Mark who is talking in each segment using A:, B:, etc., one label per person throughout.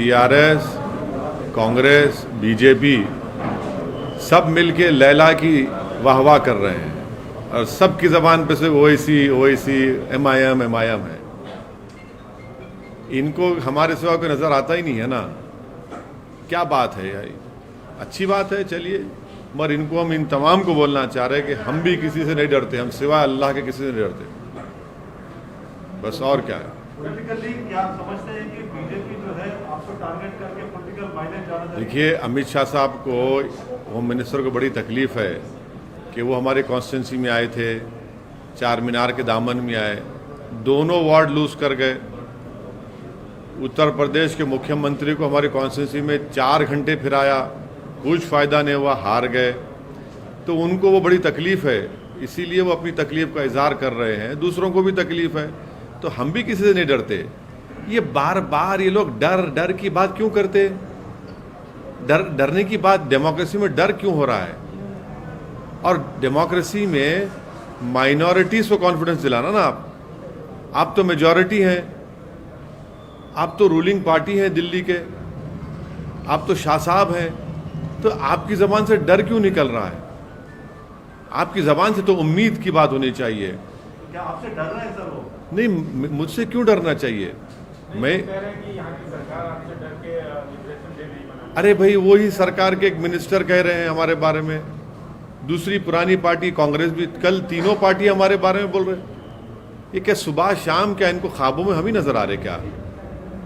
A: TRS, Congress, BJP सब मिलके लैला की वाहवाह कर रहे हैं और सबकी ज़बान पे सिर्फ ओवैसी एमआईएम है। इनको हमारे सिवा कोई नज़र आता ही नहीं है ना। क्या बात है यार, अच्छी बात है, चलिए, मगर इनको हम इन तमाम को बोलना चाह रहे हैं कि हम भी किसी से नहीं डरते, हम सिवा अल्लाह के किसी से नहीं डरते, बस। और क्या है?
B: पॉलिटिकली क्या समझते हैं कि बीजेपी जो है आपको टारगेट करके पॉलिटिकल माइलेज ज़्यादा देगी?
A: देखिए, अमित शाह साहब को, होम मिनिस्टर को बड़ी तकलीफ़ है कि वो हमारे कॉन्स्टिट्यूंसी में आए थे, चार मीनार के दामन में आए, दोनों वार्ड लूज कर गए। उत्तर प्रदेश के मुख्यमंत्री को हमारी कॉन्स्टिट्यूंसी में 4 घंटे फिराया, कुछ फ़ायदा नहीं हुआ, हार गए। तो उनको वो बड़ी तकलीफ़ है, इसीलिए वो अपनी तकलीफ़ का इजहार कर रहे हैं। दूसरों को भी तकलीफ़ है, तो हम भी किसी से नहीं डरते। ये बार बार ये लोग डर की बात क्यों करते? डरने की बात, डेमोक्रेसी में डर क्यों हो रहा है? और डेमोक्रेसी में माइनॉरिटीज़ को कॉन्फिडेंस दिलाना ना। आप तो मेजॉरिटी हैं, आप तो रूलिंग पार्टी हैं दिल्ली के, आप तो शाह साहब हैं, तो आपकी ज़बान से डर क्यों निकल रहा है? आपकी ज़बान से तो उम्मीद की बात होनी चाहिए।
B: क्या आपसे डर रहे हैं सर वो?
A: नहीं, मुझसे क्यों डरना चाहिए? मैं अरे भाई, वही सरकार के एक मिनिस्टर कह रहे हैं हमारे बारे में, दूसरी पुरानी पार्टी कांग्रेस भी, कल तीनों पार्टी हमारे बारे में बोल रहे हैं। ये क्या सुबह शाम, क्या इनको ख्वाबों में हम ही नजर आ रहे? क्या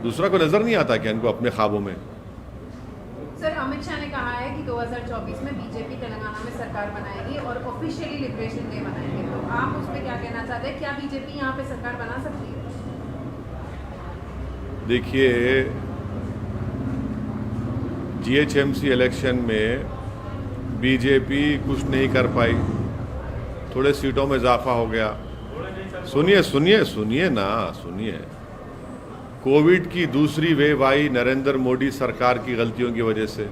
A: दूसरा को नजर नहीं आता क्या इनको अपने ख्वाबों में?
C: सर, अमित शाह ने कहा है कि 2024 में बीजेपी तेलंगाना में सरकार बनाएगी और ऑफिशियली लिबरेशन डे मनाएंगे, तो आप उस पर क्या कहना चाहते हैं? क्या बीजेपी यहाँ पे सरकार बना सकती है?
A: देखिए, जीएचएमसी इलेक्शन में बीजेपी कुछ नहीं कर पाई, थोड़े सीटों में इजाफा हो गया। सुनिए ना, कोविड की दूसरी वेव आई नरेंद्र मोदी सरकार की गलतियों की वजह से।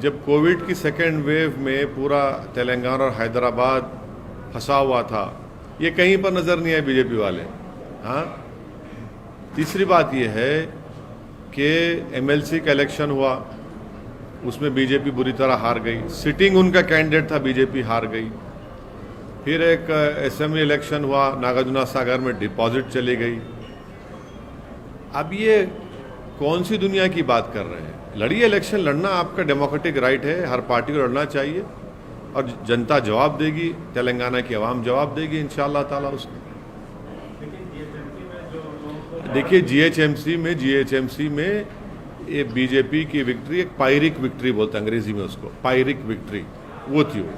A: जब कोविड की सेकेंड वेव में पूरा तेलंगाना और हैदराबाद फंसा हुआ था, ये कहीं पर नज़र नहीं आए बीजेपी वाले। हाँ, तीसरी बात ये है कि एमएलसी का इलेक्शन हुआ, उसमें बीजेपी बुरी तरह हार गई। सिटिंग उनका कैंडिडेट था, बीजेपी हार गई। फिर एक असेंबली इलेक्शन हुआ, नागार्जुना सागर में डिपॉजिट चली गई। अब ये कौन सी दुनिया की बात कर रहे हैं? लड़िए, इलेक्शन लड़ना आपका डेमोक्रेटिक राइट है, हर पार्टी को लड़ना चाहिए और जनता जवाब देगी, तेलंगाना की आवाम जवाब देगी इंशाअल्लाह ताला उसको। देखिए, जीएचएमसी में ये बीजेपी की विक्ट्री, एक पायरिक विक्ट्री बोलते हैं अंग्रेजी में उसको, पायरिक विक्ट्री वो थी वो।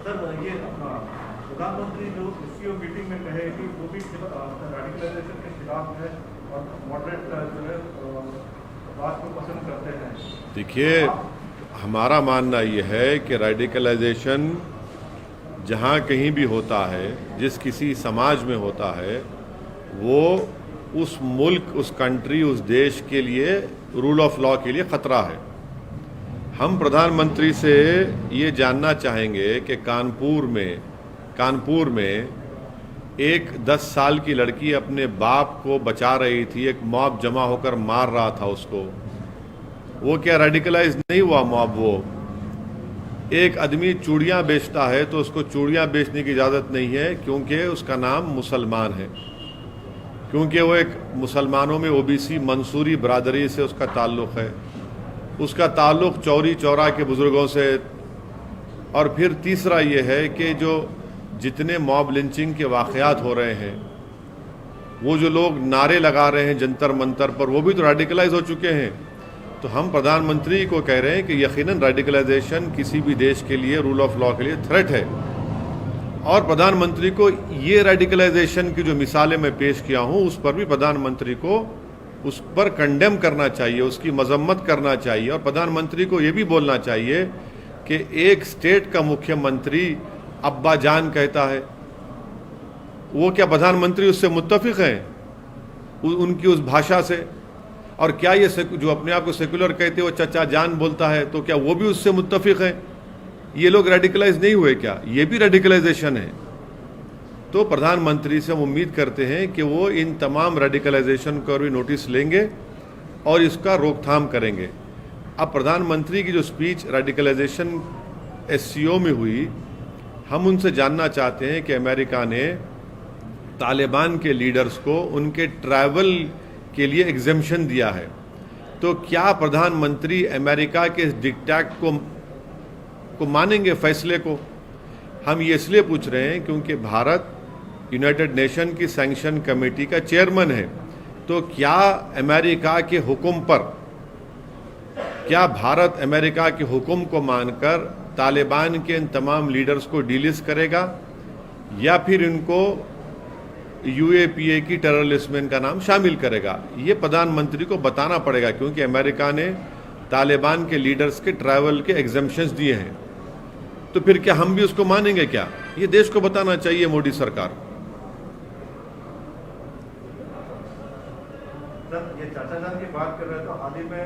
B: सर, ये प्रधानमंत्री जो सीईओ मीटिंग में कहे कि वो भी रेडिकलाइजेशन के खिलाफ है और मॉडरेट जो है बात को पसंद करते हैं।
A: देखिए, हमारा मानना ये है कि रेडिकलाइजेशन जहाँ कहीं भी होता है, जिस किसी समाज में होता है, वो उस मुल्क, उस कंट्री, उस देश के लिए, रूल ऑफ लॉ के लिए ख़तरा है। हम प्रधानमंत्री से ये जानना चाहेंगे कि कानपुर में एक 10 साल की लड़की अपने बाप को बचा रही थी, एक मॉब जमा होकर मार रहा था उसको, वो क्या रेडिकलाइज नहीं हुआ मॉब? वो एक आदमी चूड़ियाँ बेचता है तो उसको चूड़ियाँ बेचने की इजाज़त नहीं है, क्योंकि उसका नाम मुसलमान है, क्योंकि वो एक मुसलमानों में ओबीसी मंसूरी बरादरी से उसका ताल्लुक़ है, उसका ताल्लुक़ चौरी चौरा के बुज़ुर्गों से। और फिर तीसरा ये है कि जो जितने मॉब लिंचिंग के वाक़यात हो रहे हैं, वो जो लोग नारे लगा रहे हैं जंतर मंतर पर, वो भी तो रेडिकलाइज हो चुके हैं। तो हम प्रधानमंत्री को कह रहे हैं कि यकीनन रेडिकलाइजेशन किसी भी देश के लिए, रूल ऑफ लॉ के लिए थ्रेट है। और प्रधानमंत्री को ये रेडिकलाइजेशन की जो मिसालें मैं पेश किया हूँ, उस पर भी प्रधानमंत्री को उस पर कंडेम करना चाहिए, उसकी मजम्मत करना चाहिए। और प्रधानमंत्री को ये भी बोलना चाहिए कि एक स्टेट का मुख्यमंत्री अब्बा जान कहता है, वो क्या प्रधानमंत्री उससे मुत्तफिक हैं, उनकी उस भाषा से? और क्या ये जो अपने आप को सेकुलर कहते हैं वो चचा जान बोलता है, तो क्या वो भी उससे मुत्तफिक हैं? ये लोग रेडिकलाइज नहीं हुए क्या? ये भी रेडिकलाइजेशन है। तो प्रधानमंत्री से हम उम्मीद करते हैं कि वो इन तमाम रेडिकलाइजेशन को भी नोटिस लेंगे और इसका रोकथाम करेंगे। अब प्रधानमंत्री की जो स्पीच रेडिकलाइजेशन एससीओ में हुई, हम उनसे जानना चाहते हैं कि अमेरिका ने तालिबान के लीडर्स को उनके ट्रैवल के लिए एग्जेम्पशन दिया है, तो क्या प्रधानमंत्री अमेरिका के डिक्टेट को मानेंगे फैसले को? हम ये इसलिए पूछ रहे हैं क्योंकि भारत यूनाइटेड नेशन की सैंक्शन कमेटी का चेयरमैन है, तो क्या अमेरिका के हुक्म पर, क्या भारत अमेरिका के हुक्म को मानकर तालिबान के इन तमाम लीडर्स को डीलिस्ट करेगा या फिर इनको यूएपीए की टेरर लिस्ट में इनका नाम शामिल करेगा? ये प्रधानमंत्री को बताना पड़ेगा, क्योंकि अमेरिका ने तालिबान के लीडर्स के ट्रैवल के एग्जेम्पशंस दिए हैं। तो फिर क्या हम भी उसको मानेंगे क्या? ये देश को बताना चाहिए मोदी सरकार।
B: सर, ये चाचा जान की बात कर रहे हैं तो हाल ही में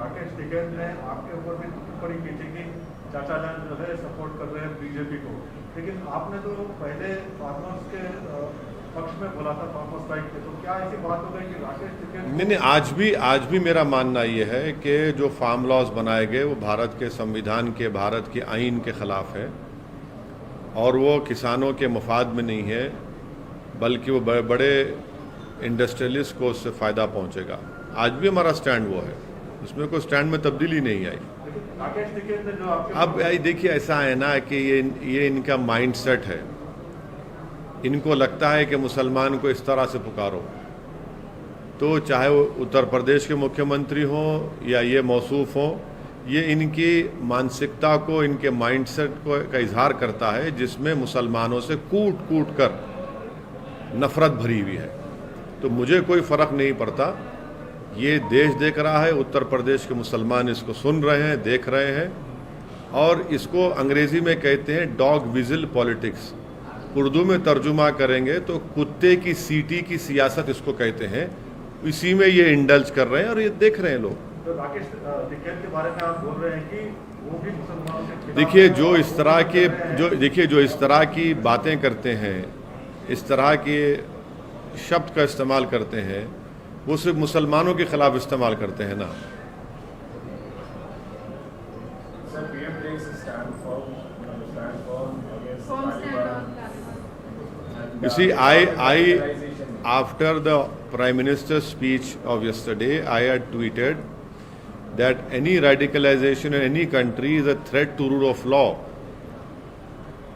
B: राकेश टिकैत ने आपके ऊपर भी टिप्पणी की थी कि चाचा जान जो है सपोर्ट कर रहे हैं बीजेपी को, लेकिन आपने तो पहले फार्मर्स के पक्ष में बोला था, फार्मर्स राइट के, तो क्या ऐसी बात हो गई कि राकेश टिकैत?
A: नहीं, आज भी मेरा मानना ये है कि जो फार्म लॉज बनाए गए वो भारत के संविधान के, भारत के आईन के खिलाफ है और वो किसानों के मफाद में नहीं है, बल्कि वो बड़े इंडस्ट्रियलिस्ट को उससे फ़ायदा पहुंचेगा। आज भी हमारा स्टैंड वो है, उसमें कोई स्टैंड में तब्दीली नहीं आई।
B: राकेश टिकैत ने जो आपके
A: अब देखिए, ऐसा है ना कि ये इनका माइंडसेट है। इनको लगता है कि मुसलमान को इस तरह से पुकारो, तो चाहे वो उत्तर प्रदेश के मुख्यमंत्री हों या ये मौसूफ हों, ये इनकी मानसिकता को, इनके माइंडसेट को का इजहार करता है जिसमें मुसलमानों से कूट कूट कर नफरत भरी हुई है। तो मुझे कोई फ़र्क नहीं पड़ता, ये देश देख रहा है, उत्तर प्रदेश के मुसलमान इसको सुन रहे हैं, देख रहे हैं, और इसको अंग्रेज़ी में कहते हैं डॉग विजिल पॉलिटिक्स। उर्दू में तर्जुमा करेंगे तो कुत्ते की सीटी की सियासत इसको कहते हैं। इसी में ये इंडल्ज कर रहे हैं और ये देख रहे हैं लोग।
B: तो राकेश टिकैत के बारे में आप बोल रहे हैं कि वो भी मुसलमानों के खिलाफ
A: देखिए, जो इस तरह की बातें करते हैं, इस तरह के शब्द का इस्तेमाल करते हैं, वो सिर्फ मुसलमानों के खिलाफ इस्तेमाल करते हैं ना। You see, after the Prime Minister's speech of yesterday, I had tweeted that any radicalization in any country is a threat to rule of law.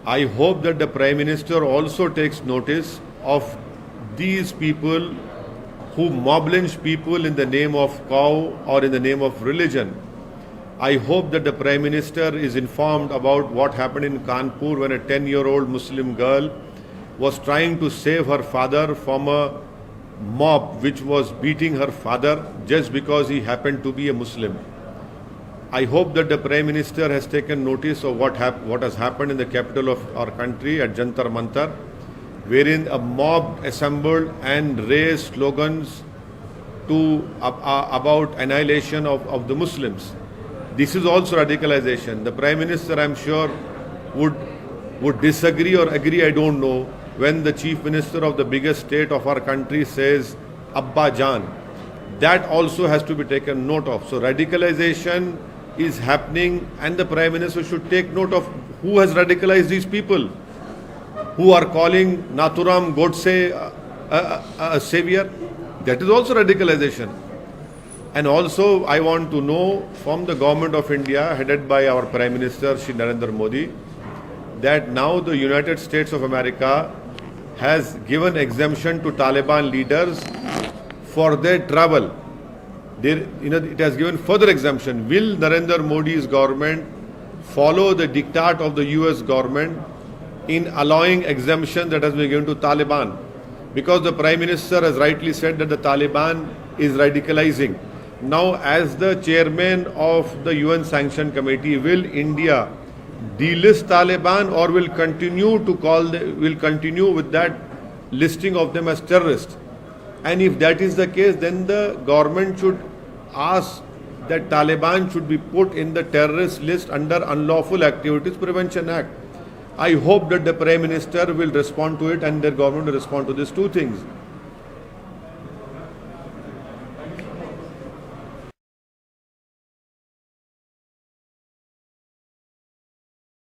A: I hope that the Prime Minister also takes notice of these people who mob lynch people in the name of cow or in the name of religion. I hope that the Prime Minister is informed about what happened in Kanpur when a 10-year-old Muslim girl was trying to save her father from a mob which was beating her father just because he happened to be a Muslim. I hope that the Prime Minister has taken notice of what has happened in the capital of our country at Jantar Mantar, wherein a mob assembled and raised slogans about annihilation of the Muslims. This is also radicalization. The Prime Minister, I'm sure, would disagree or agree, I don't know, when the Chief Minister of the biggest state of our country says Abba Jan. That also has to be taken note of. So radicalization is happening, and the Prime Minister should take note of who has radicalized these people, who are calling Nathuram Godse a savior. That is also radicalization. And also I want to know from the government of India, headed by our Prime Minister Shri Narendra Modi, that now the United States of America has given exemption to Taliban leaders for their travel. It has given further exemption. Will Narendra Modi's government follow the diktat of the US government in allowing exemption that has been given to Taliban? Because the Prime Minister has rightly said that the Taliban is radicalizing. Now, as the chairman of the UN Sanction Committee, will India delist Taliban or will continue with that listing of them as terrorists? And if that is the case, then the government should ask that Taliban should be put in the terrorist list under Unlawful Activities Prevention Act. I hope that the Prime Minister will respond to it and their government will respond to these two things.